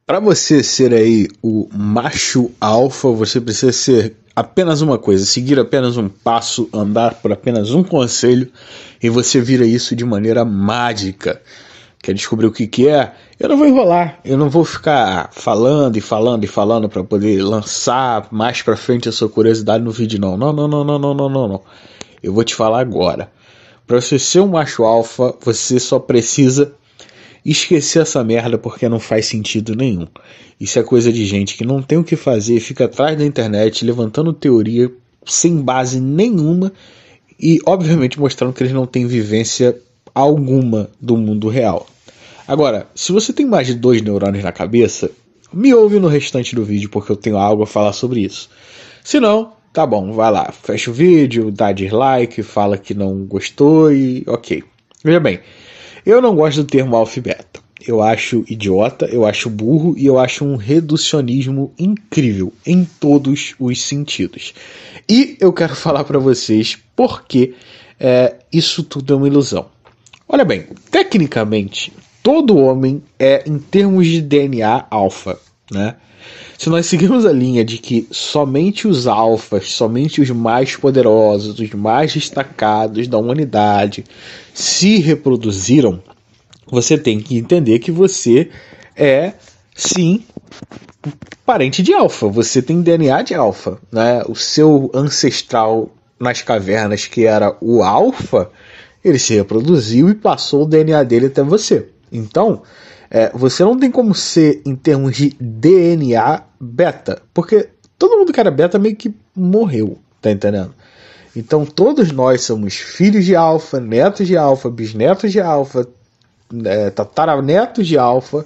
Para você ser aí o macho alfa, você precisa ser apenas uma coisa, seguir apenas um passo, andar por apenas um conselho e você vira isso de maneira mágica. Quer descobrir o que que é? Eu não vou enrolar, eu não vou ficar falando e falando e falando para poder lançar mais para frente a sua curiosidade no vídeo não. Não, não, não, não, não, não, não, não. Eu vou te falar agora. Para você ser um macho alfa, você só precisa esquecer essa merda porque não faz sentido nenhum. Isso é coisa de gente que não tem o que fazer, fica atrás da internet levantando teoria sem base nenhuma e obviamente mostrando que eles não têm vivência alguma do mundo real. Agora, se você tem mais de 2 neurônios na cabeça, me ouve no restante do vídeo porque eu tenho algo a falar sobre isso. Se não, tá bom, vai lá, fecha o vídeo, dá dislike, fala que não gostou e ok. Veja bem, eu não gosto do termo alfa e beta. Eu acho idiota, eu acho burro e eu acho um reducionismo incrível em todos os sentidos. E eu quero falar para vocês por que isso tudo é uma ilusão. Olha bem, tecnicamente, todo homem é, em termos de DNA, alfa, né? Se nós seguirmos a linha de que somente os alfas, somente os mais poderosos, os mais destacados da humanidade se reproduziram, você tem que entender que você é, sim, parente de alfa. Você tem DNA de alfa, né? O seu ancestral nas cavernas, que era o alfa, ele se reproduziu e passou o DNA dele até você. Então, você não tem como ser, em termos de DNA, beta. Porque todo mundo que era beta meio que morreu, tá entendendo? Então, todos nós somos filhos de alfa, netos de alfa, bisnetos de alfa, tataranetos de alfa,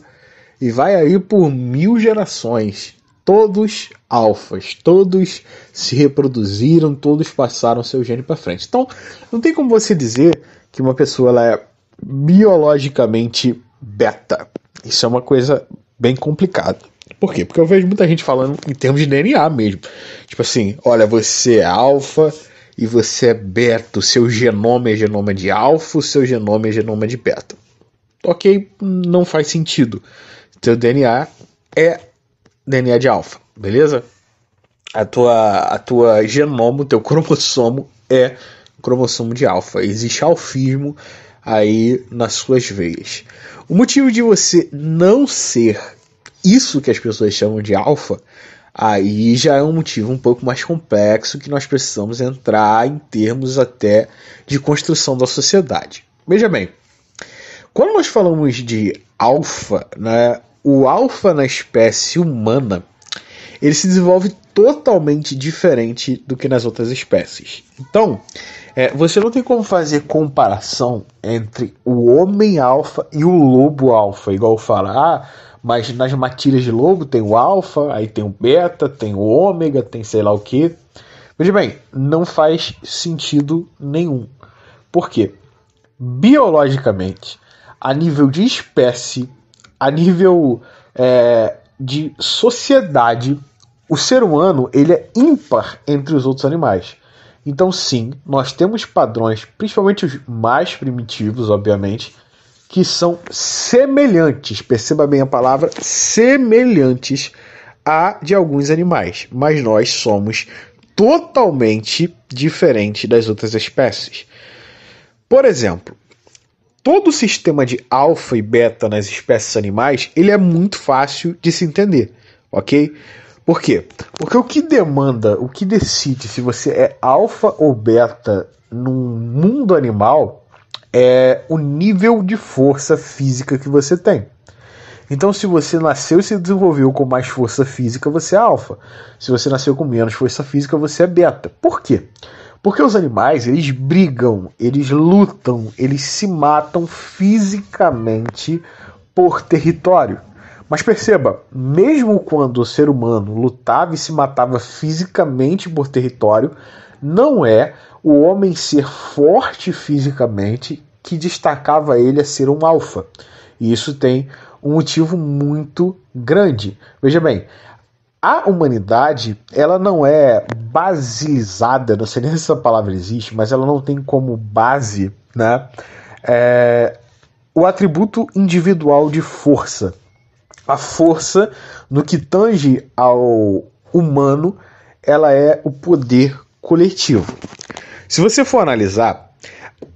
e vai aí por 1000 gerações. Todos alfas, todos se reproduziram, todos passaram seu gene para frente. Então, não tem como você dizer que uma pessoa ela é biologicamente beta. Isso é uma coisa bem complicada. Por quê? Porque eu vejo muita gente falando em termos de DNA mesmo. Tipo assim, olha, você é alfa e você é beta. O seu genoma é genoma de alfa, o seu genoma é genoma de beta. Ok, não faz sentido. Seu DNA é DNA de alfa, beleza? A tua genoma, o teu cromossomo é cromossomo de alfa. Existe alfismo aí nas suas veias. O motivo de você não ser isso que as pessoas chamam de alfa, aí já é um motivo um pouco mais complexo que nós precisamos entrar em termos até de construção da sociedade. Veja bem, quando nós falamos de alfa, né, o alfa na espécie humana, ele se desenvolve totalmente diferente do que nas outras espécies. Então, você não tem como fazer comparação entre o homem alfa e o lobo alfa, igual falar, mas nas matilhas de lobo tem o alfa, aí tem o beta, tem o ômega, tem sei lá o que. Veja bem, não faz sentido nenhum. Por quê? Biologicamente, a nível de espécie, a nível de sociedade, o ser humano ele é ímpar entre os outros animais. Então sim, nós temos padrões, principalmente os mais primitivos, obviamente, que são semelhantes, perceba bem a palavra, semelhantes a de alguns animais, mas nós somos totalmente diferentes das outras espécies. Por exemplo, todo o sistema de alfa e beta nas espécies animais, ele é muito fácil de se entender, ok? Por quê? Porque o que demanda, o que decide se você é alfa ou beta num mundo animal é o nível de força física que você tem. Então, se você nasceu e se desenvolveu com mais força física, você é alfa. Se você nasceu com menos força física, você é beta. Por quê? Porque os animais, eles brigam, eles lutam, eles se matam fisicamente por território. Mas perceba, mesmo quando o ser humano lutava e se matava fisicamente por território, não é o homem ser forte fisicamente que destacava ele a ser um alfa. E isso tem um motivo muito grande. Veja bem, a humanidade, ela não é basilizada, não sei nem se essa palavra existe, mas ela não tem como base, né, o atributo individual de força. A força, no que tange ao humano, ela é o poder coletivo. Se você for analisar,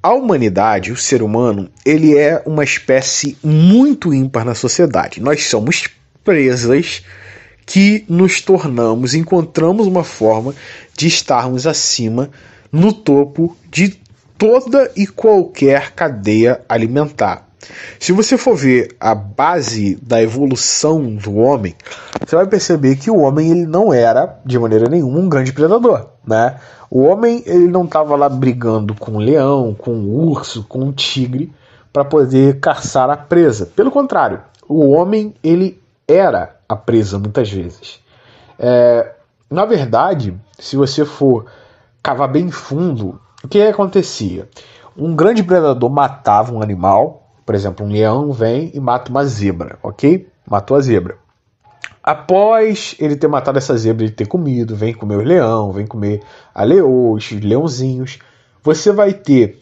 a humanidade, o ser humano, ele é uma espécie muito ímpar na sociedade. Nós somos presas que nos tornamos, encontramos uma forma de estarmos acima, no topo de toda e qualquer cadeia alimentar. Se você for ver a base da evolução do homem, você vai perceber que o homem ele não era, de maneira nenhuma, um grande predador, né? O homem ele não estava lá brigando com o leão, com o urso, com o tigre para poder caçar a presa. Pelo contrário, o homem ele era a presa muitas vezes. Na verdade, se você for cavar bem fundo, o que acontecia? Um grande predador matava um animal. Por exemplo, um leão vem e mata uma zebra, ok? Matou a zebra. Após ele ter matado essa zebra, ele ter comido, vem comer o leão, vem comer a leoas, leãozinhos. Você vai ter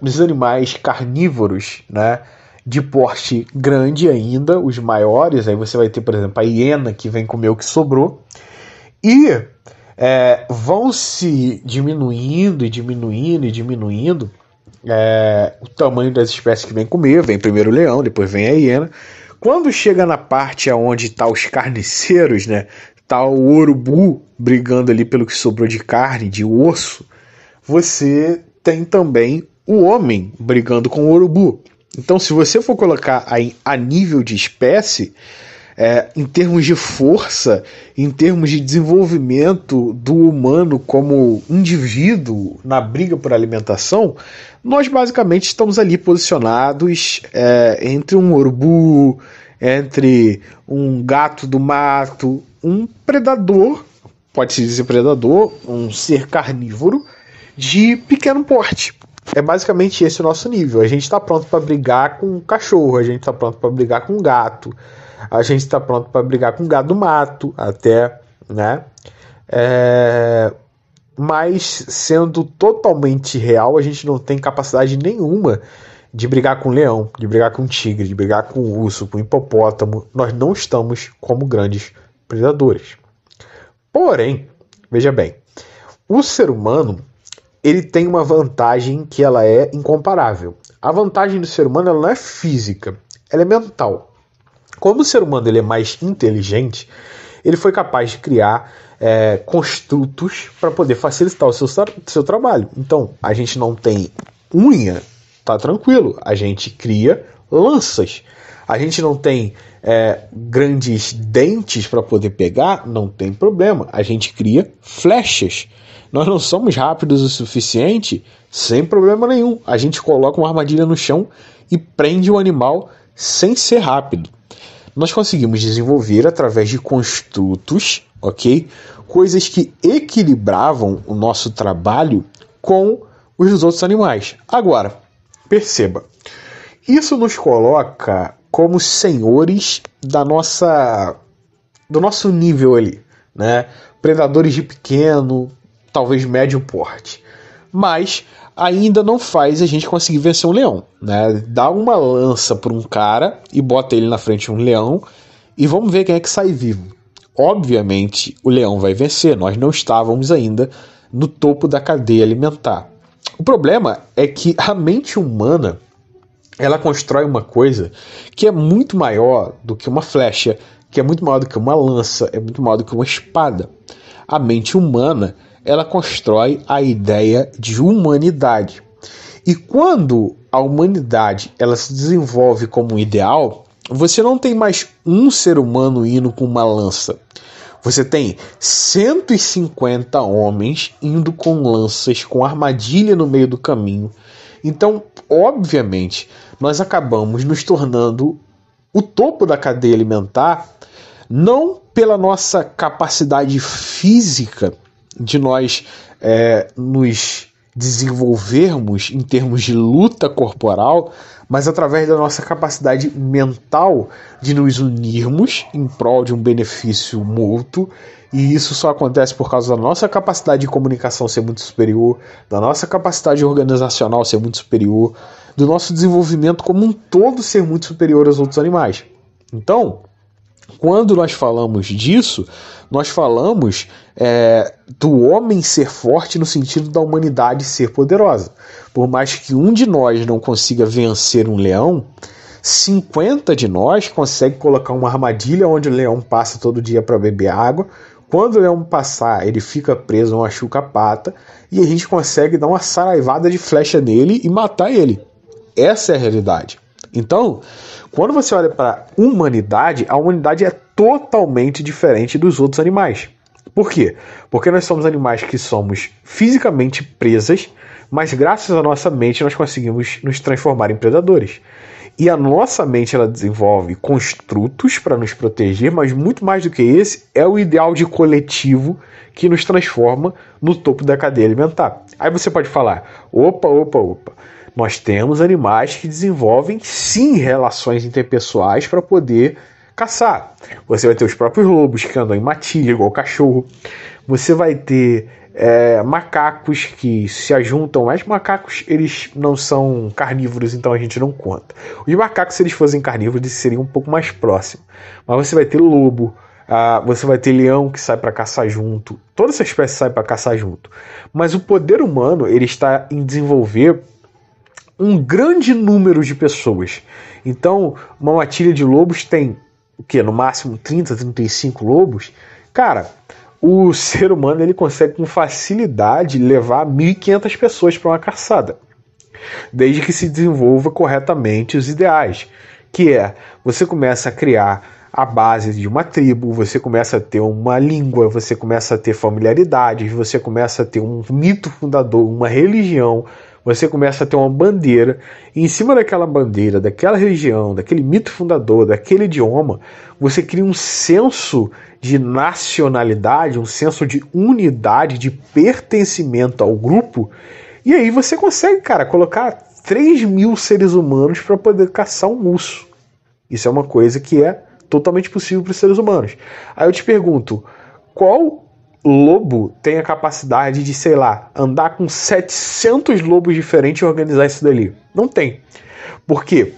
os animais carnívoros, né, de porte grande ainda, os maiores. Aí você vai ter, por exemplo, a hiena que vem comer o que sobrou. E vão se diminuindo e diminuindo e diminuindo o tamanho das espécies que vem comer. Vem primeiro o leão, depois vem a hiena. Quando chega na parte onde tá os carniceiros, né, tá o urubu brigando ali pelo que sobrou de carne, de osso, você tem também o homem brigando com o urubu. Então, se você for colocar aí a nível de espécie, em termos de força, em termos de desenvolvimento do humano como indivíduo na briga por alimentação, nós basicamente estamos ali posicionados entre um urubu, entre um gato do mato, um predador, pode-se dizer predador, um ser carnívoro de pequeno porte. É basicamente esse o nosso nível. A gente está pronto para brigar com um cachorro, a gente está pronto para brigar com um gato, a gente está pronto para brigar com gado do mato, até, né? Mas, sendo totalmente real, a gente não tem capacidade nenhuma de brigar com um leão, de brigar com um tigre, de brigar com um urso, com um hipopótamo. Nós não estamos como grandes predadores. Porém, veja bem, o ser humano ele tem uma vantagem que ela é incomparável. A vantagem do ser humano ela não é física, ela é mental. Como o ser humano ele é mais inteligente, ele foi capaz de criar construtos para poder facilitar o seu trabalho. Então, a gente não tem unha, tá tranquilo. A gente cria lanças. A gente não tem grandes dentes para poder pegar, não tem problema. A gente cria flechas. Nós não somos rápidos o suficiente, sem problema nenhum. A gente coloca uma armadilha no chão e prende o animal sem ser rápido. Nós conseguimos desenvolver através de construtos, ok? Coisas que equilibravam o nosso trabalho com os dos outros animais. Agora, perceba, isso nos coloca como senhores do nosso nível ali, né? Predadores de pequeno, talvez médio porte. Mas ainda não faz a gente conseguir vencer um leão, né? Dá uma lança para um cara e bota ele na frente de um leão e vamos ver quem é que sai vivo. Obviamente o leão vai vencer, nós não estávamos ainda no topo da cadeia alimentar. O problema é que a mente humana ela constrói uma coisa que é muito maior do que uma flecha, que é muito maior do que uma lança, é muito maior do que uma espada. A mente humana ela constrói a ideia de humanidade. E quando a humanidade ela se desenvolve como um ideal, você não tem mais um ser humano indo com uma lança. Você tem 150 homens indo com lanças, com armadilha no meio do caminho. Então, obviamente, nós acabamos nos tornando o topo da cadeia alimentar, não pela nossa capacidade física de nós nos desenvolvermos em termos de luta corporal, mas através da nossa capacidade mental de nos unirmos em prol de um benefício mútuo, e isso só acontece por causa da nossa capacidade de comunicação ser muito superior, da nossa capacidade organizacional ser muito superior, do nosso desenvolvimento como um todo ser muito superior aos outros animais. Então, Quando nós falamos disso, nós falamos do homem ser forte no sentido da humanidade ser poderosa. Por mais que um de nós não consiga vencer um leão, 50 de nós conseguem colocar uma armadilha onde o leão passa todo dia para beber água. Quando o leão passar, ele fica preso, machuca a pata, e a gente consegue dar uma saraivada de flecha nele e matar ele. Essa é a realidade. Então, quando você olha para a humanidade é totalmente diferente dos outros animais. Por quê? Porque nós somos animais que somos fisicamente presas, mas graças à nossa mente nós conseguimos nos transformar em predadores. E a nossa mente ela desenvolve construtos para nos proteger, mas muito mais do que esse é o ideal de coletivo que nos transforma no topo da cadeia alimentar. Aí você pode falar, opa, nós temos animais que desenvolvem sim relações interpessoais para poder caçar. Você vai ter os próprios lobos que andam em matilha, igual cachorro. Você vai ter macacos que se ajuntam, mas macacos eles não são carnívoros, então a gente não conta. Os macacos, se eles fossem carnívoros, eles seriam um pouco mais próximos. Mas você vai ter lobo, você vai ter leão que sai para caçar junto. Toda essa espécie sai para caçar junto. Mas o poder humano ele está em desenvolver um grande número de pessoas. Então, uma matilha de lobos tem o quê? No máximo 30, 35 lobos. Cara, o ser humano ele consegue com facilidade levar 1.500 pessoas para uma caçada, desde que se desenvolva corretamente os ideais, que é, você começa a criar a base de uma tribo, você começa a ter uma língua, você começa a ter familiaridades, você começa a ter um mito fundador, uma religião, você começa a ter uma bandeira, e em cima daquela bandeira, daquela religião, daquele mito fundador, daquele idioma, você cria um senso de nacionalidade, um senso de unidade, de pertencimento ao grupo, e aí você consegue, cara, colocar 3.000 seres humanos para poder caçar um urso. Isso é uma coisa que é totalmente possível para os seres humanos. Aí eu te pergunto, qual lobo tem a capacidade de, sei lá, andar com 700 lobos diferentes e organizar isso dali? Não tem. Por quê?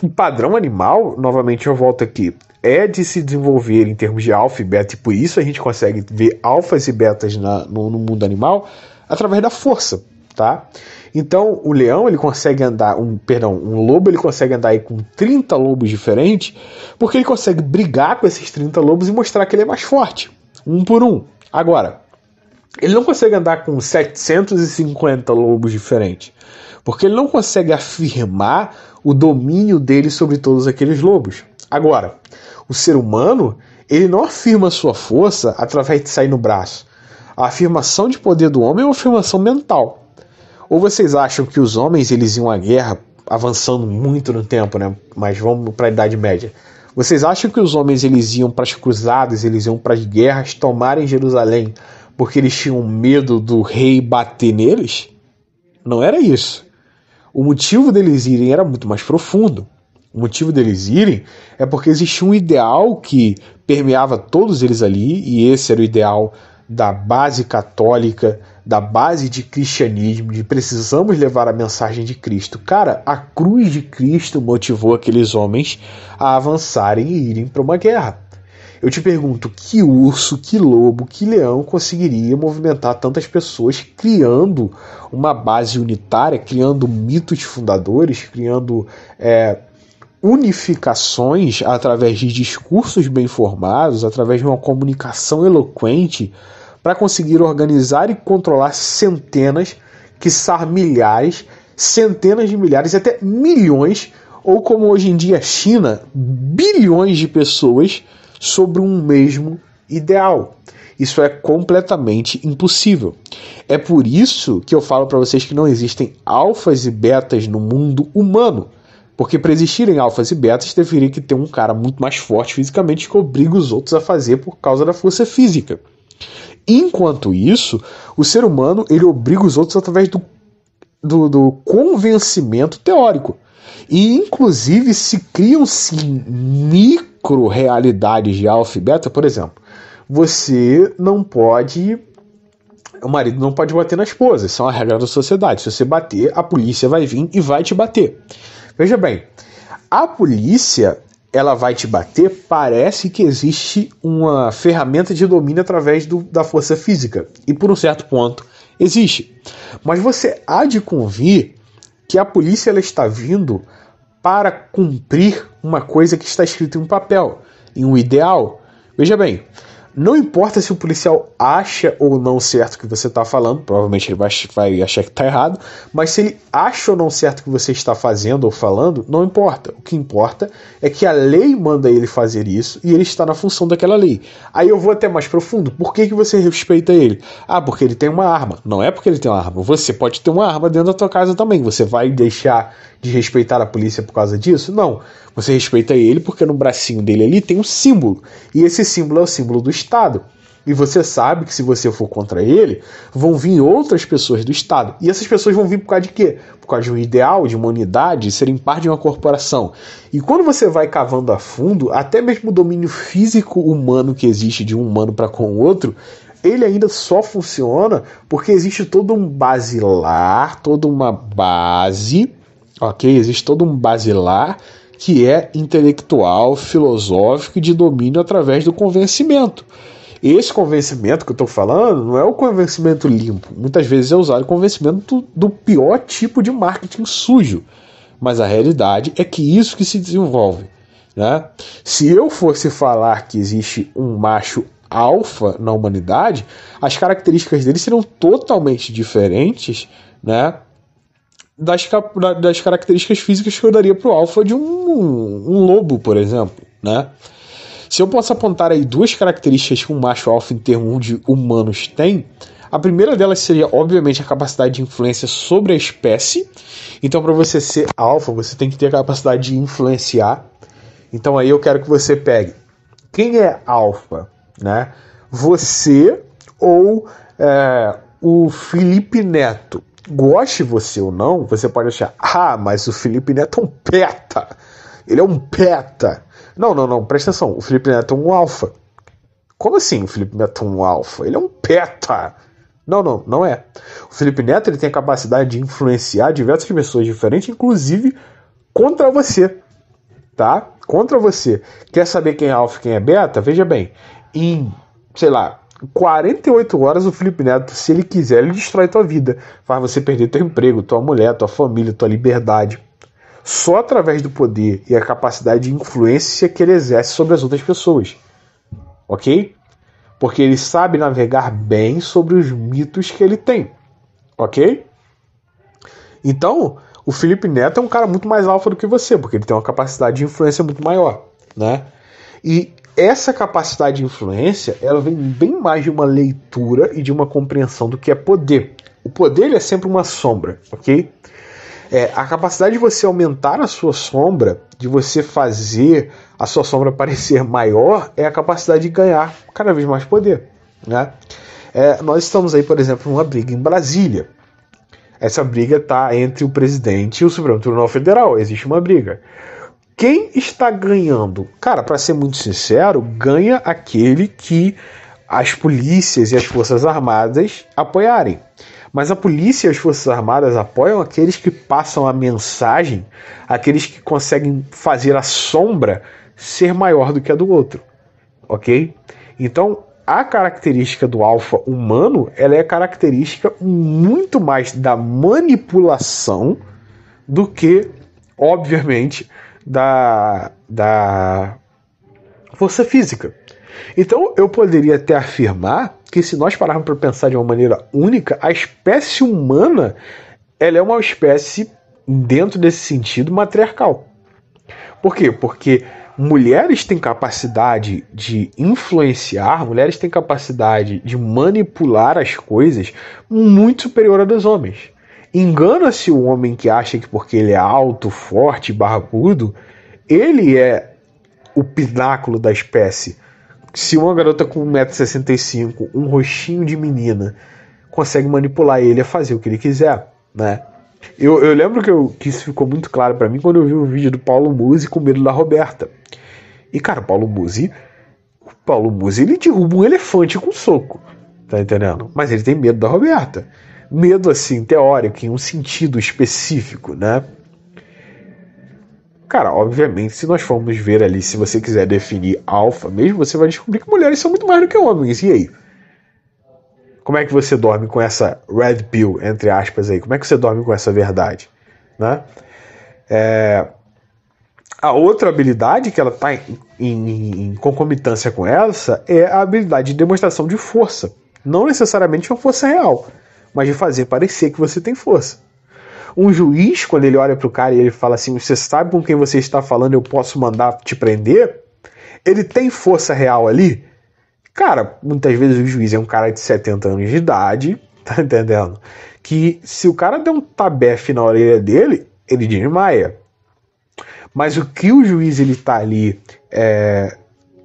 O padrão animal, novamente eu volto aqui, é de se desenvolver em termos de alfa e beta, e por isso a gente consegue ver alfas e betas no mundo animal através da força, tá? Então o leão ele consegue andar, um lobo ele consegue andar aí com 30 lobos diferentes, porque ele consegue brigar com esses 30 lobos e mostrar que ele é mais forte, um por um. Agora, ele não consegue andar com 750 lobos diferentes, porque ele não consegue afirmar o domínio dele sobre todos aqueles lobos. Agora, o ser humano, ele não afirma sua força através de sair no braço. A afirmação de poder do homem é uma afirmação mental. Ou vocês acham que os homens eles iam à guerra, avançando muito no tempo, né? Mas vamos para a Idade Média. Vocês acham que os homens eles iam para as cruzadas, eles iam para as guerras, tomarem Jerusalém, porque eles tinham medo do rei bater neles? Não era isso. O motivo deles irem era muito mais profundo. O motivo deles irem é porque existia um ideal que permeava todos eles ali, e esse era o ideal da base católica, da base de cristianismo, de precisamos levar a mensagem de Cristo. Cara, a cruz de Cristo motivou aqueles homens a avançarem e irem para uma guerra. Eu te pergunto, que urso, que lobo, que leão conseguiria movimentar tantas pessoas criando uma base unitária, criando mitos fundadores, criando unificações através de discursos bem formados, através de uma comunicação eloquente, para conseguir organizar e controlar centenas, quiçá milhares, centenas de milhares, até milhões, ou como hoje em dia a China, bilhões de pessoas sobre um mesmo ideal. Isso é completamente impossível. É por isso que eu falo para vocês que não existem alfas e betas no mundo humano. Porque para existirem alfas e betas, deveria que ter um cara muito mais forte fisicamente que obriga os outros a fazer por causa da força física. Enquanto isso, o ser humano ele obriga os outros através do convencimento teórico. E inclusive se criam-se micro-realidades de alfa e beta. Por exemplo, você não pode... O marido não pode bater na esposa. Isso é uma regra da sociedade. Se você bater, a polícia vai vir e vai te bater. Veja bem, a polícia ela vai te bater, parece que existe uma ferramenta de domínio através da força física. E por um certo ponto, existe. Mas você há de convir que a polícia ela está vindo para cumprir uma coisa que está escrita em um papel, em um ideal. Veja bem, não importa se o policial acha ou não certo o que você está falando, provavelmente ele vai achar que está errado, mas se ele acha ou não certo o que você está fazendo ou falando, não importa. O que importa é que a lei manda ele fazer isso e ele está na função daquela lei. Aí eu vou até mais profundo. Por que você respeita ele? Ah, porque ele tem uma arma. Não é porque ele tem uma arma. Você pode ter uma arma dentro da tua casa também. Você vai deixar de respeitar a polícia por causa disso? Não. Você respeita ele porque no bracinho dele ali tem um símbolo. E esse símbolo é o símbolo do Estado. E você sabe que se você for contra ele, vão vir outras pessoas do Estado. E essas pessoas vão vir por causa de quê? Por causa de um ideal, de uma unidade, de serem parte de uma corporação. E quando você vai cavando a fundo, até mesmo o domínio físico humano que existe de um humano para com o outro, ele ainda só funciona porque existe todo um basilar, toda uma base, ok? Existe todo um basilar que é intelectual, filosófico e de domínio através do convencimento. Esse convencimento que eu estou falando não é o convencimento limpo. Muitas vezes é usado o convencimento do pior tipo de marketing sujo. Mas a realidade é que isso que se desenvolve, né? Se eu fosse falar que existe um macho alfa na humanidade, as características dele seriam totalmente diferentes, né, das características físicas que eu daria para o alfa de um lobo, por exemplo, né? Se eu posso apontar aí duas características que um macho alfa em termos de humanos tem, a primeira delas seria, obviamente, a capacidade de influência sobre a espécie. Então, para você ser alfa, você tem que ter a capacidade de influenciar. Então, aí eu quero que você pegue quem é alfa, né? Você ou o Felipe Neto. Goste você ou não, você pode achar, mas o Felipe Neto é um peta. Ele é um peta. Não, presta atenção. O Felipe Neto é um alfa. Como assim o Felipe Neto é um alfa? Ele é um peta. Não é. O Felipe Neto ele tem a capacidade de influenciar diversas pessoas diferentes, inclusive contra você. Tá? Contra você. Quer saber quem é alfa e quem é beta? Veja bem. Em, 48 horas o Felipe Neto, se ele quiser, ele destrói tua vida. Faz você perder teu emprego, tua mulher, tua família, tua liberdade. Só através do poder e a capacidade de influência que ele exerce sobre as outras pessoas. Ok? Porque ele sabe navegar bem sobre os mitos que ele tem. Ok? Então, o Felipe Neto é um cara muito mais alfa do que você, porque ele tem uma capacidade de influência muito maior, né? E essa capacidade de influência, ela vem bem mais de uma leitura e de uma compreensão do que é poder. O poder ele é sempre uma sombra, ok? A capacidade de você aumentar a sua sombra, de você fazer a sua sombra parecer maior, é a capacidade de ganhar cada vez mais poder, né? Nós estamos aí, por exemplo, numa briga em Brasília. Essa briga está entre o presidente e o Supremo Tribunal Federal. Existe uma briga. Quem está ganhando? Cara, para ser muito sincero, ganha aquele que as polícias e as forças armadas apoiarem. Mas a polícia e as forças armadas apoiam aqueles que passam a mensagem, aqueles que conseguem fazer a sombra ser maior do que a do outro, ok? Então, a característica do alfa humano, ela é característica muito mais da manipulação do que, obviamente, da força física. Então, eu poderia até afirmar que se nós pararmos para pensar de uma maneira única, a espécie humana ela é uma espécie, dentro desse sentido, matriarcal. Por quê? Porque mulheres têm capacidade de influenciar, mulheres têm capacidade de manipular as coisas muito superior à dos homens. Engana-se o homem que acha que porque ele é alto, forte, barbudo, ele é o pináculo da espécie. Se uma garota com 1,65 m, um rostinho de menina, consegue manipular ele a fazer o que ele quiser, né? Eu lembro que isso ficou muito claro pra mim quando eu vi o vídeo do Paulo Musi com medo da Roberta. E cara, o Paulo Musi ele derruba um elefante com soco, tá entendendo? Mas ele tem medo da Roberta. Medo assim, teórico, em um sentido específico, né? Cara, obviamente, se nós formos ver ali, se você quiser definir alfa mesmo, você vai descobrir que mulheres são muito mais do que homens. E aí? Como é que você dorme com essa red pill, entre aspas, aí? Como é que você dorme com essa verdade? Né? A outra habilidade que ela está em concomitância com essa é a habilidade de demonstração de força. Não necessariamente uma força real, mas de fazer parecer que você tem força. Um juiz, quando ele olha para o cara e ele fala assim, você sabe com quem você está falando, eu posso mandar te prender? Ele tem força real ali? Cara, muitas vezes o juiz é um cara de 70 anos de idade, tá entendendo? Que se o cara der um tabefe na orelha dele, ele desmaia. Mas o que o juiz ele tá ali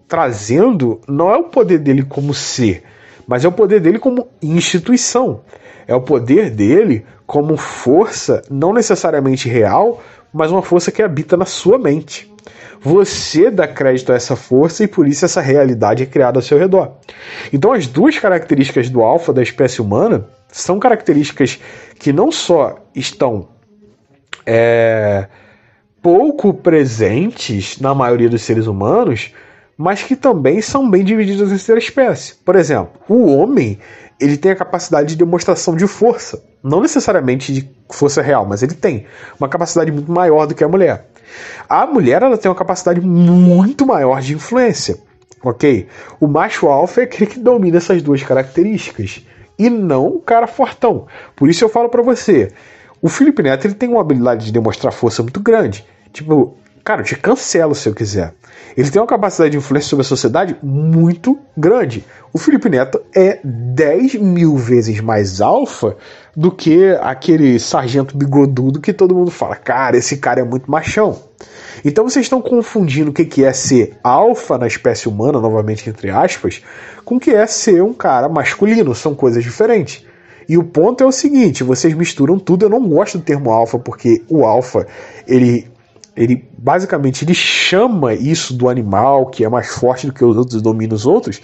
trazendo não é o poder dele como ser, mas é o poder dele como instituição. É o poder dele como força não necessariamente real, mas uma força que habita na sua mente. Você dá crédito a essa força e por isso essa realidade é criada ao seu redor. Então as duas características do alfa da espécie humana são características que não só estão pouco presentes na maioria dos seres humanos, mas que também são bem divididas entre a espécie. Por exemplo, o homem ele tem a capacidade de demonstração de força, não necessariamente de força real, mas ele tem uma capacidade muito maior do que a mulher. A mulher ela tem uma capacidade muito maior de influência, ok? O macho alfa é aquele que domina essas duas características e não o cara fortão. Por isso eu falo pra você, o Felipe Neto ele tem uma habilidade de demonstrar força muito grande. Tipo, cara, eu te cancelo se eu quiser. Ele tem uma capacidade de influência sobre a sociedade muito grande. O Felipe Neto é 10 mil vezes mais alfa do que aquele sargento bigodudo que todo mundo fala, cara, esse cara é muito machão. Então vocês estão confundindo o que é ser alfa na espécie humana, novamente entre aspas, com o que é ser um cara masculino. São coisas diferentes. E o ponto é o seguinte, vocês misturam tudo. Eu não gosto do termo alfa, porque o alfa, ele basicamente ele chama isso do animal que é mais forte do que os outros e domina os outros,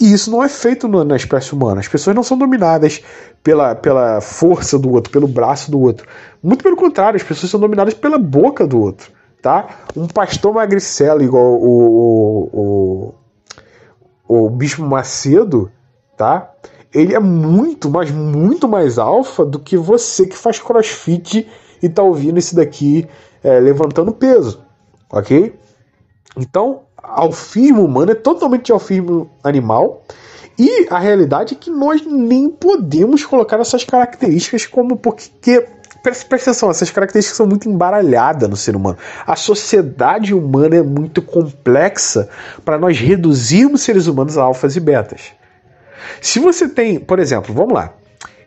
e isso não é feito na espécie humana. As pessoas não são dominadas pela força do outro, pelo braço do outro. Muito pelo contrário, as pessoas são dominadas pela boca do outro. Tá? Um pastor magricelo igual o Bispo Macedo, tá? Ele é muito, mas muito mais alfa do que você que faz crossfit e tá ouvindo esse daqui levantando peso, ok? Então, alfismo humano é totalmente alfismo animal, e a realidade é que nós nem podemos colocar essas características como porque... Presta atenção, essas características são muito embaralhadas no ser humano. A sociedade humana é muito complexa para nós reduzirmos seres humanos a alfas e betas. Se você tem, por exemplo, vamos lá,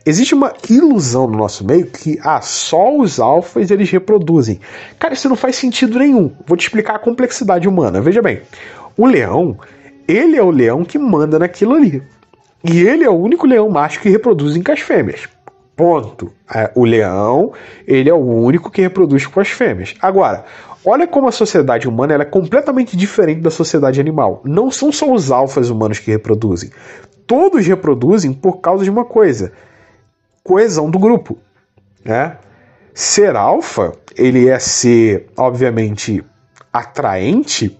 existe uma ilusão no nosso meio que só os alfas eles reproduzem. Cara, isso não faz sentido nenhum. Vou te explicar a complexidade humana. Veja bem, o leão, ele é o leão que manda naquilo ali. E ele é o único leão macho que reproduz com as fêmeas. Ponto. O leão, ele é o único que reproduz com as fêmeas. Agora, olha como a sociedade humana ela é completamente diferente da sociedade animal. Não são só os alfas humanos que reproduzem. Todos reproduzem por causa de uma coisa: coesão do grupo. Né? Ser alfa, ele é ser, obviamente, atraente,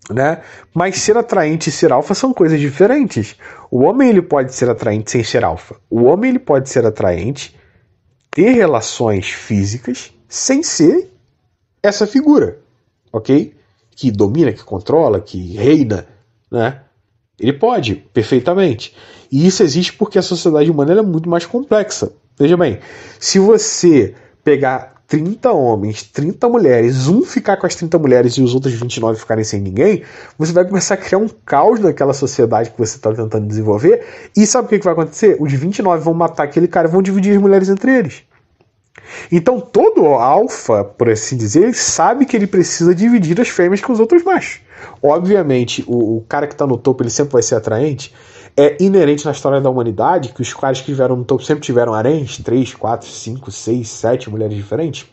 né? Mas ser atraente e ser alfa são coisas diferentes. O homem ele pode ser atraente sem ser alfa. O homem ele pode ser atraente, ter relações físicas sem ser essa figura, ok? Que domina, que controla, que reina, né? Ele pode, perfeitamente. E isso existe porque a sociedade humana ela é muito mais complexa. Veja bem, se você pegar 30 homens, 30 mulheres, ficar com as 30 mulheres e os outros 29 ficarem sem ninguém, você vai começar a criar um caos naquela sociedade que você está tentando desenvolver. E sabe o que vai acontecer? Os 29 vão matar aquele cara e vão dividir as mulheres entre eles. Então todo alfa, por assim dizer, ele sabe que ele precisa dividir as fêmeas com os outros machos. Obviamente, o cara que está no topo ele sempre vai ser atraente. É inerente na história da humanidade que os caras que estiveram no topo sempre tiveram haréns, 3, 4, 5, 6, 7 mulheres diferentes?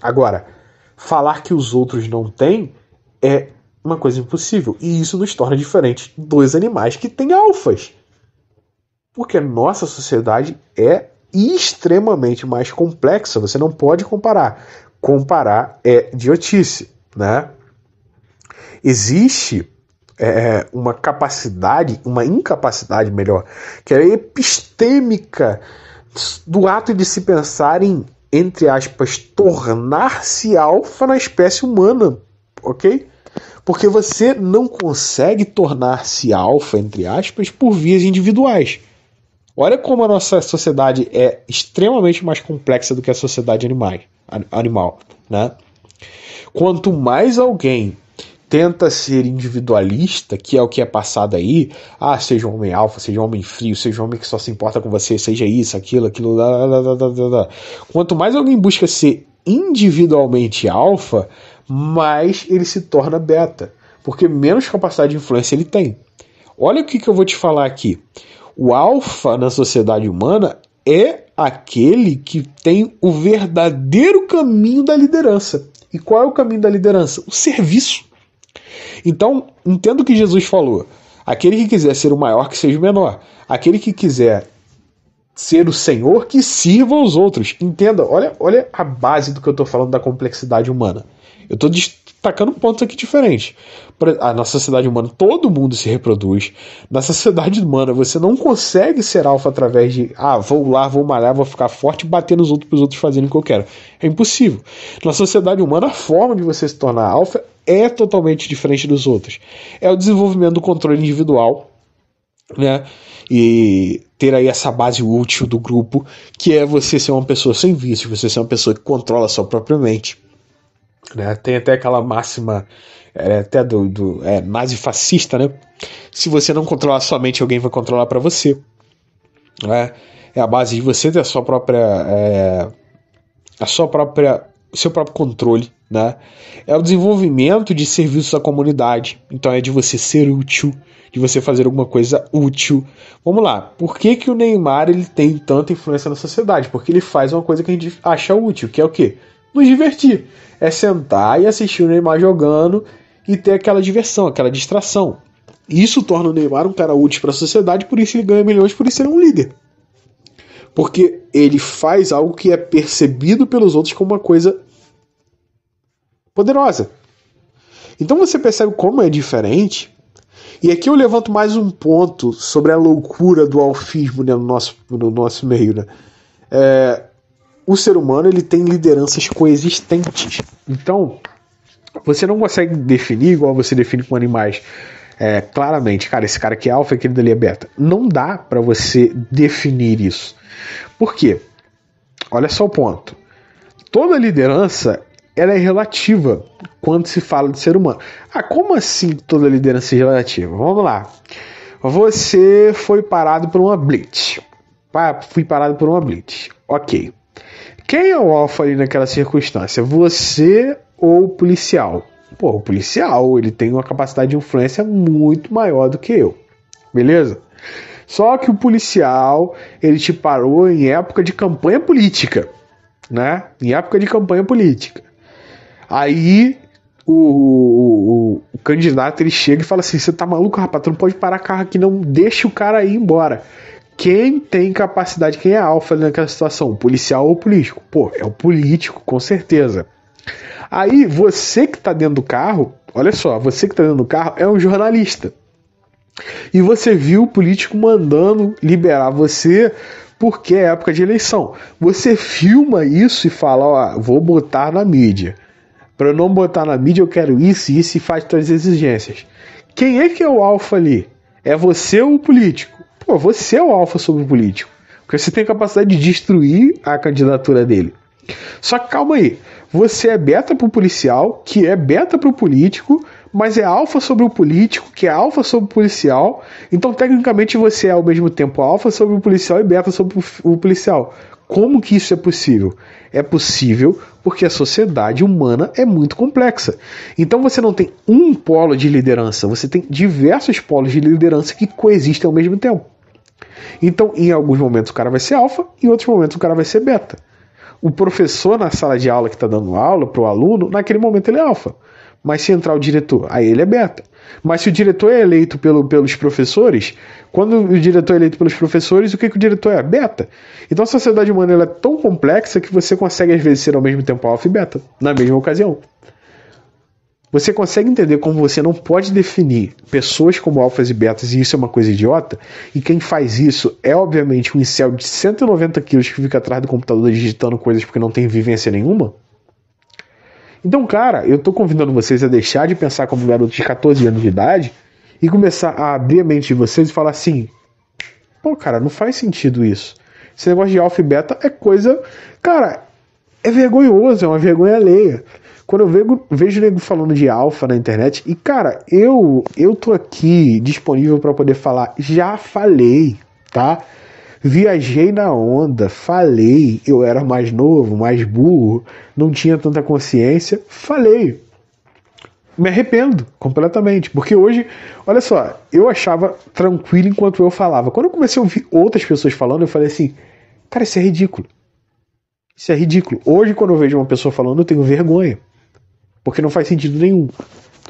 Agora, falar que os outros não têm é uma coisa impossível. E isso nos torna diferentes dos animais que têm alfas. Porque a nossa sociedade é extremamente mais complexa. Você não pode comparar comparar é idiotice, né? Existe uma capacidade, uma incapacidade melhor, que é epistêmica do ato de se pensar em, entre aspas, tornar-se alfa na espécie humana, ok? Porque você não consegue tornar-se alfa, entre aspas, por vias individuais. Olha como a nossa sociedade é extremamente mais complexa do que a sociedade animal, né? Quanto mais alguém tenta ser individualista, que é o que é passado aí, seja um homem alfa, seja um homem frio, seja um homem que só se importa com você, seja isso, aquilo, Quanto mais alguém busca ser individualmente alfa, mais ele se torna beta, porque menos capacidade de influência ele tem. Olha o que eu vou te falar aqui. O alfa na sociedade humana é aquele que tem o verdadeiro caminho da liderança. E qual é o caminho da liderança? O serviço. Então, entenda o que Jesus falou. Aquele que quiser ser o maior, que seja o menor. Aquele que quiser ser o Senhor, que sirva aos outros. Entenda, olha a base do que eu estou falando da complexidade humana. Eu estou destacando pontos aqui diferentes. Na sociedade humana, todo mundo se reproduz. Na sociedade humana, você não consegue ser alfa através de vou lá, vou malhar, vou ficar forte e bater nos outros para os outros fazerem o que eu quero. É impossível. Na sociedade humana, a forma de você se tornar alfa é totalmente diferente dos outros. É o desenvolvimento do controle individual, né? E ter aí essa base útil do grupo, que é você ser uma pessoa sem vícios, você ser uma pessoa que controla a sua própria mente, né? Tem até aquela máxima até do nazi-fascista, né? Se você não controlar a sua mente, alguém vai controlar para você, né? É a base de você ter o seu próprio controle, né? É o desenvolvimento de serviços à comunidade. Então é de você ser útil, de você fazer alguma coisa útil. Vamos lá, por que o Neymar ele tem tanta influência na sociedade? Porque ele faz uma coisa que a gente acha útil, que é o quê? Nos divertir. É sentar e assistir o Neymar jogando e ter aquela diversão, aquela distração. Isso torna o Neymar um cara útil para a sociedade, por isso ele ganha milhões, por isso ele é um líder. Porque ele faz algo que é percebido pelos outros como uma coisa poderosa. Então você percebe como é diferente. E aqui eu levanto mais um ponto sobre a loucura do alfismo, né, no nosso meio, né? O ser humano ele tem lideranças coexistentes. Então, você não consegue definir igual você define com animais. Claramente, cara, esse cara aqui é alfa, aquele dali é beta. Não dá para você definir isso. Por quê? Olha só o ponto. Toda liderança ela é relativa quando se fala de ser humano. Como assim toda liderança é relativa? Vamos lá. Você foi parado por uma blitz. Fui parado por uma blitz. Ok. Quem é o alfa ali naquela circunstância? Você ou o policial? O policial ele tem uma capacidade de influência muito maior do que eu. Beleza? Só que o policial ele te parou em época de campanha política. Né? Em época de campanha política. Aí o candidato ele chega e fala assim: você tá maluco, rapaz? Tu não pode parar carro aqui, não. Deixa o cara ir embora. Quem tem capacidade, quem é alfa naquela situação? O policial ou o político? É o político, com certeza. Aí você que tá dentro do carro, olha só, você que tá dentro do carro é um jornalista. E você viu o político mandando liberar você porque é época de eleição. Você filma isso e fala: vou botar na mídia. Para eu não botar na mídia, eu quero isso e isso, e faz todas as exigências. Quem é que é o alfa ali? É você ou o político? Você é o alfa sobre o político. Porque você tem a capacidade de destruir a candidatura dele. Só que calma aí. Você é beta pro policial, que é beta pro político, mas é alfa sobre o político, que é alfa sobre o policial. Então, tecnicamente, você é ao mesmo tempo alfa sobre o policial e beta sobre o policial. Como que isso é possível? É possível porque a sociedade humana é muito complexa. Então você não tem um polo de liderança, você tem diversos polos de liderança que coexistem ao mesmo tempo. Então, em alguns momentos o cara vai ser alfa, em outros momentos o cara vai ser beta. O professor na sala de aula que está dando aula para o aluno, naquele momento ele é alfa. Mas se entrar o diretor, aí ele é beta. Mas se o diretor é eleito pelos professores, quando o diretor é eleito pelos professores, o que o diretor é? Beta. Então a sociedade humana ela é tão complexa que você consegue às vezes ser ao mesmo tempo alfa e beta, na mesma ocasião. Você consegue entender como você não pode definir pessoas como alfas e betas, e isso é uma coisa idiota, e quem faz isso é obviamente um incel de 190 quilos que fica atrás do computador digitando coisas porque não tem vivência nenhuma? Então, cara, eu tô convidando vocês a deixar de pensar como garotos de 14 anos de idade e começar a abrir a mente de vocês e falar assim, pô, cara, não faz sentido isso. Esse negócio de alfa e beta é coisa... Cara, é vergonhoso, é uma vergonha alheia. Quando eu vejo nego falando de alfa na internet, e cara, eu tô aqui disponível para poder falar, já falei, tá? Viajei na onda, falei, eu era mais novo, mais burro, não tinha tanta consciência, falei. Me arrependo completamente, porque hoje, olha só, eu achava tranquilo enquanto eu falava. Quando eu comecei a ouvir outras pessoas falando, eu falei assim, cara, isso é ridículo. Isso é ridículo. Hoje, quando eu vejo uma pessoa falando, eu tenho vergonha, porque não faz sentido nenhum.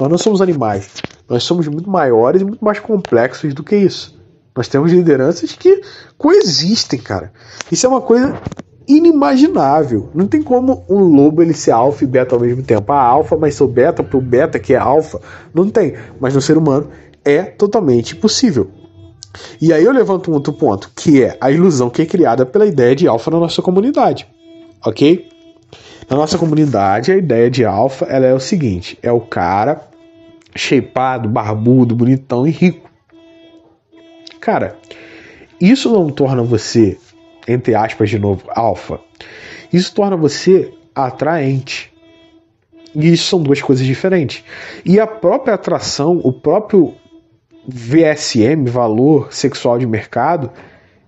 Nós não somos animais, nós somos muito maiores e muito mais complexos do que isso. Nós temos lideranças que coexistem, cara. Isso é uma coisa inimaginável. Não tem como um lobo ele ser alfa e beta ao mesmo tempo. Ah, alfa, mas sou beta, pro beta que é alfa. Não tem. Mas no ser humano é totalmente possível. E aí eu levanto um outro ponto, que é a ilusão que é criada pela ideia de alfa na nossa comunidade. Ok? Na nossa comunidade, a ideia de alfa ela é o seguinte. É o cara shapeado, barbudo, bonitão e rico. Cara, isso não torna você, entre aspas de novo, alfa. Isso torna você atraente. E isso são duas coisas diferentes. E a própria atração, o próprio VSM, valor sexual de mercado,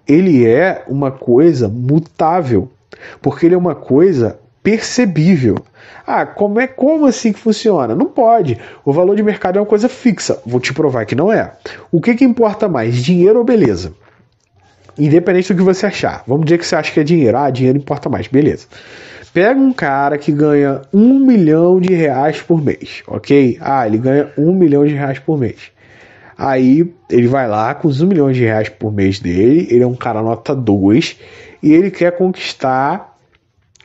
ele é uma coisa mutável. Porque ele é uma coisa percebível. Ah, como assim que funciona? Não pode. O valor de mercado é uma coisa fixa. Vou te provar que não é. O que importa mais? Dinheiro ou beleza? Independente do que você achar. Vamos dizer que você acha que é dinheiro. Ah, dinheiro importa mais. Beleza. Pega um cara que ganha R$1 milhão por mês. Ok? Ah, ele ganha R$1 milhão por mês. Aí ele vai lá com os R$1 milhão por mês dele. Ele é um cara nota 2. E ele quer conquistar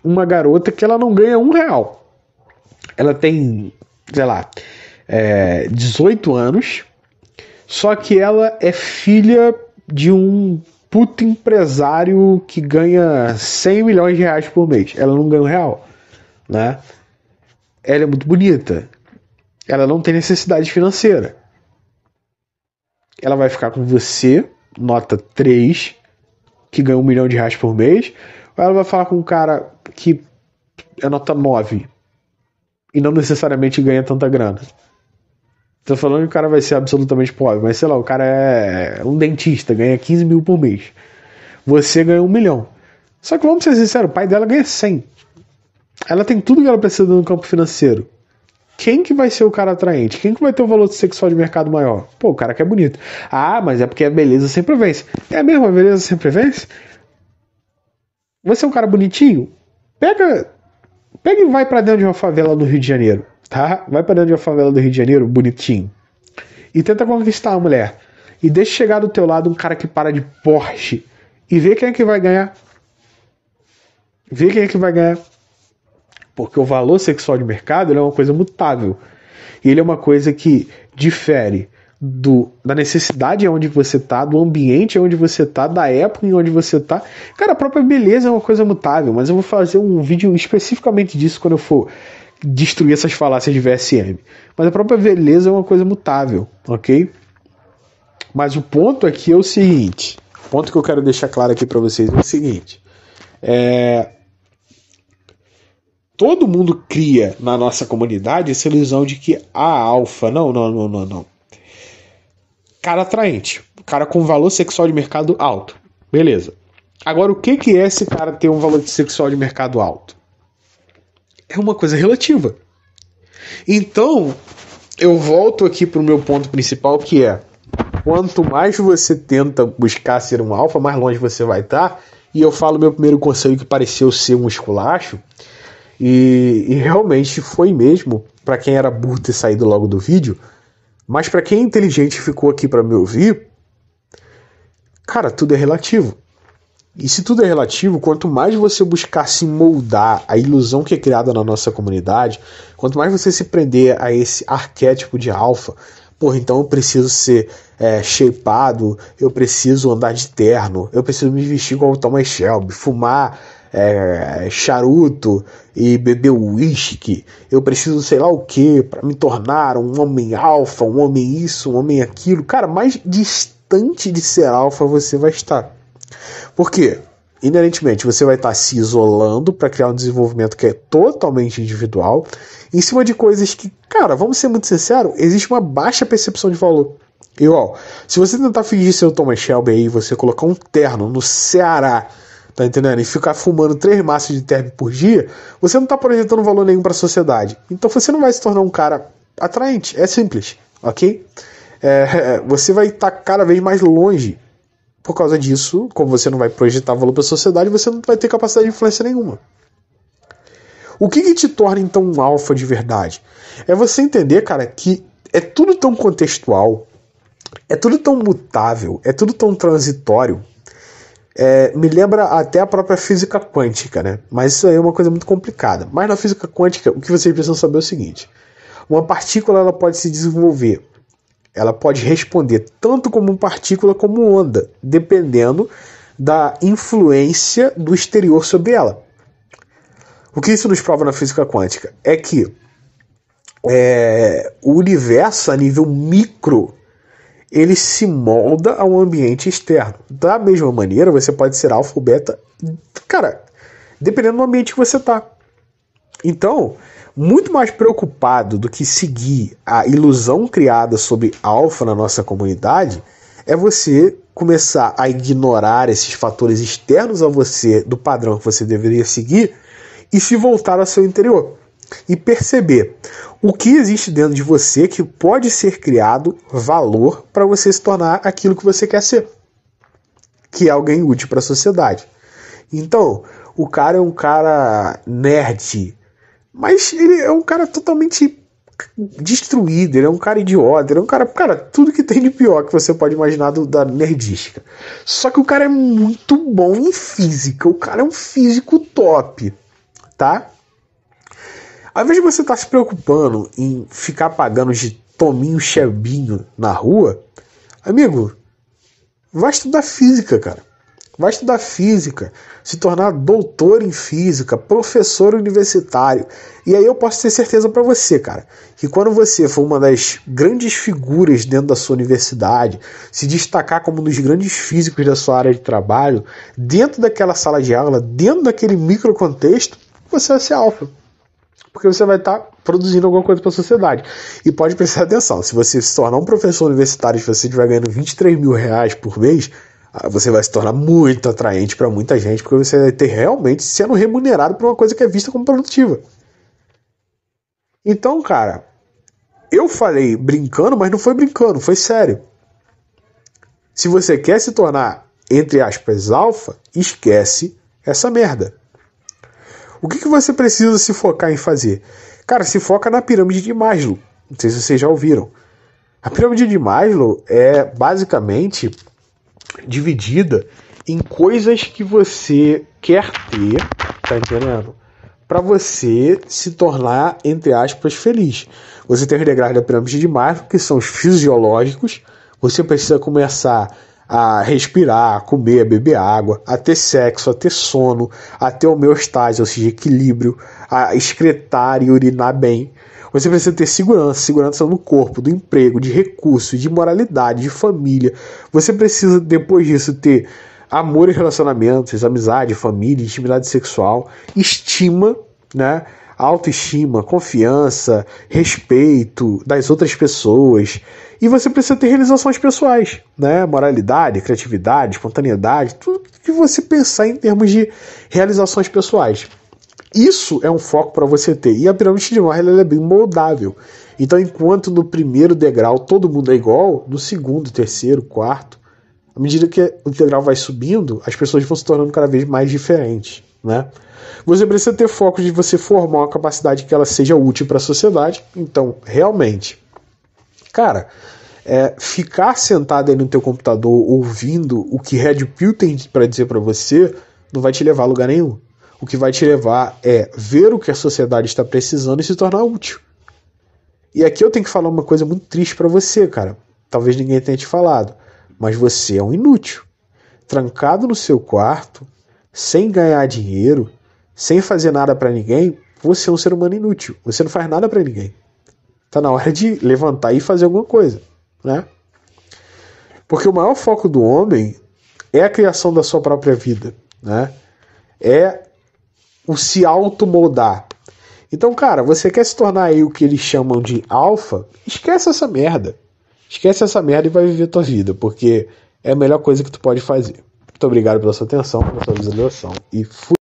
uma garota que ela não ganha R$1. Ela tem, sei lá, 18 anos, só que ela é filha de um puto empresário que ganha R$100 milhões por mês. Ela não ganha R$1, né? Ela é muito bonita. Ela não tem necessidade financeira. Ela vai ficar com você, nota 3, que ganha R$1 milhão por mês, ou ela vai falar com um cara que é nota 9 e não necessariamente ganha tanta grana. Tô falando que o cara vai ser absolutamente pobre, mas sei lá, o cara é um dentista, ganha 15 mil por mês. Você ganha R$1 milhão. Só que vamos ser sinceros, o pai dela ganha 100. Ela tem tudo que ela precisa no campo financeiro. Quem que vai ser o cara atraente? Quem que vai ter um valor sexual de mercado maior? Pô, o cara que é bonito. Ah, mas é porque a beleza sempre vence. É mesmo, a beleza sempre vence? Você é um cara bonitinho? Pega e vai pra dentro de uma favela do Rio de Janeiro, tá? Vai pra dentro de uma favela do Rio de Janeiro, bonitinho. E tenta conquistar a mulher. E deixa chegar do teu lado um cara que para de Porsche. E vê quem é que vai ganhar. Vê quem é que vai ganhar. Porque o valor sexual de mercado ele é uma coisa mutável. E ele é uma coisa que difere da necessidade onde você tá, do ambiente onde você tá, da época em onde você tá. Cara, a própria beleza é uma coisa mutável, mas eu vou fazer um vídeo especificamente disso quando eu for destruir essas falácias de VSM. Mas a própria beleza é uma coisa mutável, ok? Mas o ponto aqui é o seguinte, o ponto que eu quero deixar claro aqui para vocês é o seguinte, todo mundo cria na nossa comunidade essa ilusão de que a alfa, não. Cara atraente, cara com valor sexual de mercado alto. Beleza. Agora, o que é esse cara ter um valor sexual de mercado alto? É uma coisa relativa. Então, eu volto aqui para o meu ponto principal, que é quanto mais você tenta buscar ser um alfa, mais longe você vai estar. E eu falo meu primeiro conselho que pareceu ser um esculacho, e realmente foi mesmo. para quem era burro ter saído logo do vídeo, mas para quem é inteligente e ficou aqui para me ouvir, cara, tudo é relativo. E se tudo é relativo, quanto mais você buscar se moldar à ilusão que é criada na nossa comunidade, quanto mais você se prender a esse arquétipo de alfa, porra, então eu preciso ser shapeado, eu preciso andar de terno, eu preciso me vestir igual o Thomas Shelby, fumar charuto e beber uísque, eu preciso sei lá o que para me tornar um homem alfa, um homem isso, um homem aquilo. Cara, mais distante de ser alfa você vai estar. Por quê? Inerentemente você vai estar se isolando para criar um desenvolvimento que é totalmente individual, em cima de coisas que, cara, vamos ser muito sinceros, existe uma baixa percepção de valor. E ó, se você tentar fingir ser o Thomas Shelby aí, você colocar um terno no Ceará, tá entendendo? E ficar fumando 3 maços de terno por dia, você não tá projetando valor nenhum para a sociedade. Então você não vai se tornar um cara atraente, é simples, ok? Você vai estar cada vez mais longe. Por causa disso, como você não vai projetar valor para a sociedade, você não vai ter capacidade de influência nenhuma. O que te torna então um alfa de verdade? É você entender, cara, que é tudo tão contextual, é tudo tão mutável, é tudo tão transitório. Me lembra até a própria física quântica, né? Mas isso aí é uma coisa muito complicada. Mas na física quântica, o que vocês precisam saber é o seguinte: uma partícula ela pode se desenvolver, ela pode responder tanto como partícula como onda, dependendo da influência do exterior sobre ela. O que isso nos prova na física quântica? É que o universo a nível micro, ele se molda a um ambiente externo. Da mesma maneira, você pode ser alfa ou beta, cara, dependendo do ambiente que você está. Então, muito mais preocupado do que seguir a ilusão criada sobre alfa na nossa comunidade, é você começar a ignorar esses fatores externos a você, do padrão que você deveria seguir, e se voltar ao seu interior. E perceber o que existe dentro de você que pode ser criado valor para você se tornar aquilo que você quer ser, que é alguém útil para a sociedade. Então, o cara é um cara nerd, mas ele é um cara totalmente destruído, ele é um cara idiota, ele é um cara, tudo que tem de pior que você pode imaginar da nerdística. Só que o cara é muito bom em física, o cara é um físico top, tá? Ao invés de você estar se preocupando em ficar pagando de Tominho Chebinho na rua, amigo, vai estudar física, cara. Vai estudar física, se tornar doutor em física, professor universitário. E aí eu posso ter certeza para você, cara, que quando você for uma das grandes figuras dentro da sua universidade, se destacar como um dos grandes físicos da sua área de trabalho, dentro daquela sala de aula, dentro daquele microcontexto, você vai ser alfa. Porque você vai estar produzindo alguma coisa para a sociedade. E pode prestar atenção, se você se tornar um professor universitário e você estiver ganhando 23 mil reais por mês, você vai se tornar muito atraente para muita gente, porque você vai ter realmente sendo remunerado por uma coisa que é vista como produtiva. Então, cara, eu falei brincando, mas não foi brincando, foi sério. Se você quer se tornar, entre aspas, alfa, esquece essa merda. O que você precisa se focar em fazer? Cara, se foca na pirâmide de Maslow. Não sei se vocês já ouviram. A pirâmide de Maslow é basicamente dividida em coisas que você quer ter, tá entendendo? Para você se tornar, entre aspas, feliz. Você tem os degraus da pirâmide de Maslow, que são os fisiológicos. Você precisa começar a respirar, a comer, a beber água, a ter sexo, a ter sono, a ter homeostase, ou seja, equilíbrio, a excretar e urinar bem. Você precisa ter segurança no corpo, do emprego, de recursos, de moralidade, de família. Você precisa, depois disso, ter amor e relacionamentos, amizade, família, intimidade sexual, estima, né? Autoestima, confiança, respeito das outras pessoas. E você precisa ter realizações pessoais, né? Moralidade, criatividade, espontaneidade, tudo que você pensar em termos de realizações pessoais. Isso é um foco para você ter. E a pirâmide de Maslow ela é bem moldável. Então, enquanto no primeiro degrau todo mundo é igual, no segundo, terceiro, quarto, à medida que o degrau vai subindo, as pessoas vão se tornando cada vez mais diferentes, né? Você precisa ter foco de você formar uma capacidade que ela seja útil para a sociedade. Então, realmente, cara, ficar sentado aí no teu computador ouvindo o que Red Pill tem para dizer para você não vai te levar a lugar nenhum. O que vai te levar é ver o que a sociedade está precisando e se tornar útil. E aqui eu tenho que falar uma coisa muito triste para você, cara. Talvez ninguém tenha te falado, mas você é um inútil. Trancado no seu quarto, sem ganhar dinheiro, sem fazer nada para ninguém, você é um ser humano inútil. Você não faz nada para ninguém. Tá na hora de levantar e fazer alguma coisa, né? Porque o maior foco do homem é a criação da sua própria vida, né? É o se automoldar. Então, cara, você quer se tornar aí o que eles chamam de alfa? Esquece essa merda. Esquece essa merda e vai viver tua vida, porque é a melhor coisa que tu pode fazer. Muito obrigado pela sua atenção, pela sua visualização e fui.